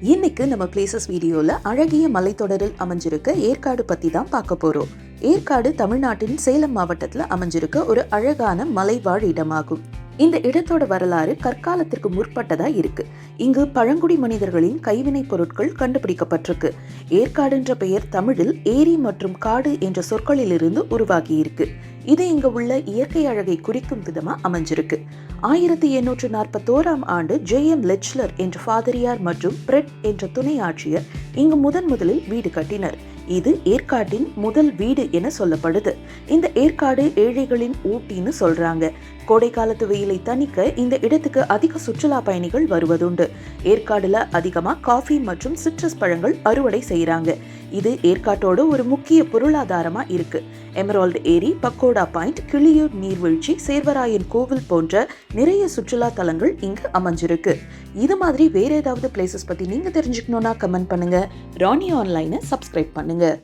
இன்னைக்கு நம்ம பிளேசஸ் வீடியோல அழகிய மலைத்தொடரில் அமைஞ்சிருக்க ஏற்காடு பத்தி தான் பார்க்க போறோம். ஏற்காடு தமிழ்நாட்டின் சேலம் மாவட்டத்துல அமைஞ்சிருக்க ஒரு அழகான மலைவாழ் இடமாகும். இந்த இடத்தோட வரலாறு கற்காலத்திற்கு முற்பட்டதா இருக்கு. இங்கு பழங்குடி மனிதர்களின் கைவினை பொருட்கள் கண்டுபிடிக்கப்பட்டிருக்கு. ஏற்காடுன்ற பெயர் தமிழில் ஏரி மற்றும் காடு என்ற சொற்களிலிருந்து உருவாகி இருக்கு. இது இங்க உள்ள இயற்கை அழகை குறிக்கும் விதமா அமைஞ்சிருக்கு. 1841 ஆண்டு ஜே.எம். லெச்லர் என்ற ஃபாதிரியார் மற்றும் பிரெட் என்ற துணை ஆட்சியர் இங்கு முதலில் வீடு கட்டினர். இது ஏற்காட்டின் முதல் வீடு என சொல்லப்படுது. இந்த ஏற்காடு ஏழைகளின் ஊட்டின்னு சொல்றாங்க. கோடை காலத்து வெயிலை தணிக்க இந்த இடத்துக்கு அதிக சுற்றுலா பயணிகள் வருவதுண்டு. ஏற்காடுல அதிகமா காஃபி மற்றும் சிட்ரஸ் பழங்கள் அறுவடை செய்யறாங்க. இது ஏற்காட்டோட ஒரு முக்கிய பொருளாதாரமா இருக்கு. எமரால்டு ஏரி, பக்கோடா பாயிண்ட், கிளியூர் நீர்வீழ்ச்சி, சேர்வராயன் கோவில் போன்ற நிறைய சுற்றுலா தலங்கள் இங்கு அமைஞ்சிருக்கு. இது மாதிரி வேற ஏதாவது பிளேசஸ் பத்தி நீங்க தெரிஞ்சுக்கணும்னா கமெண்ட் பண்ணுங்க. ராணி ஆன்லைனை சப்ஸ்கிரைப் பண்ணுங்க.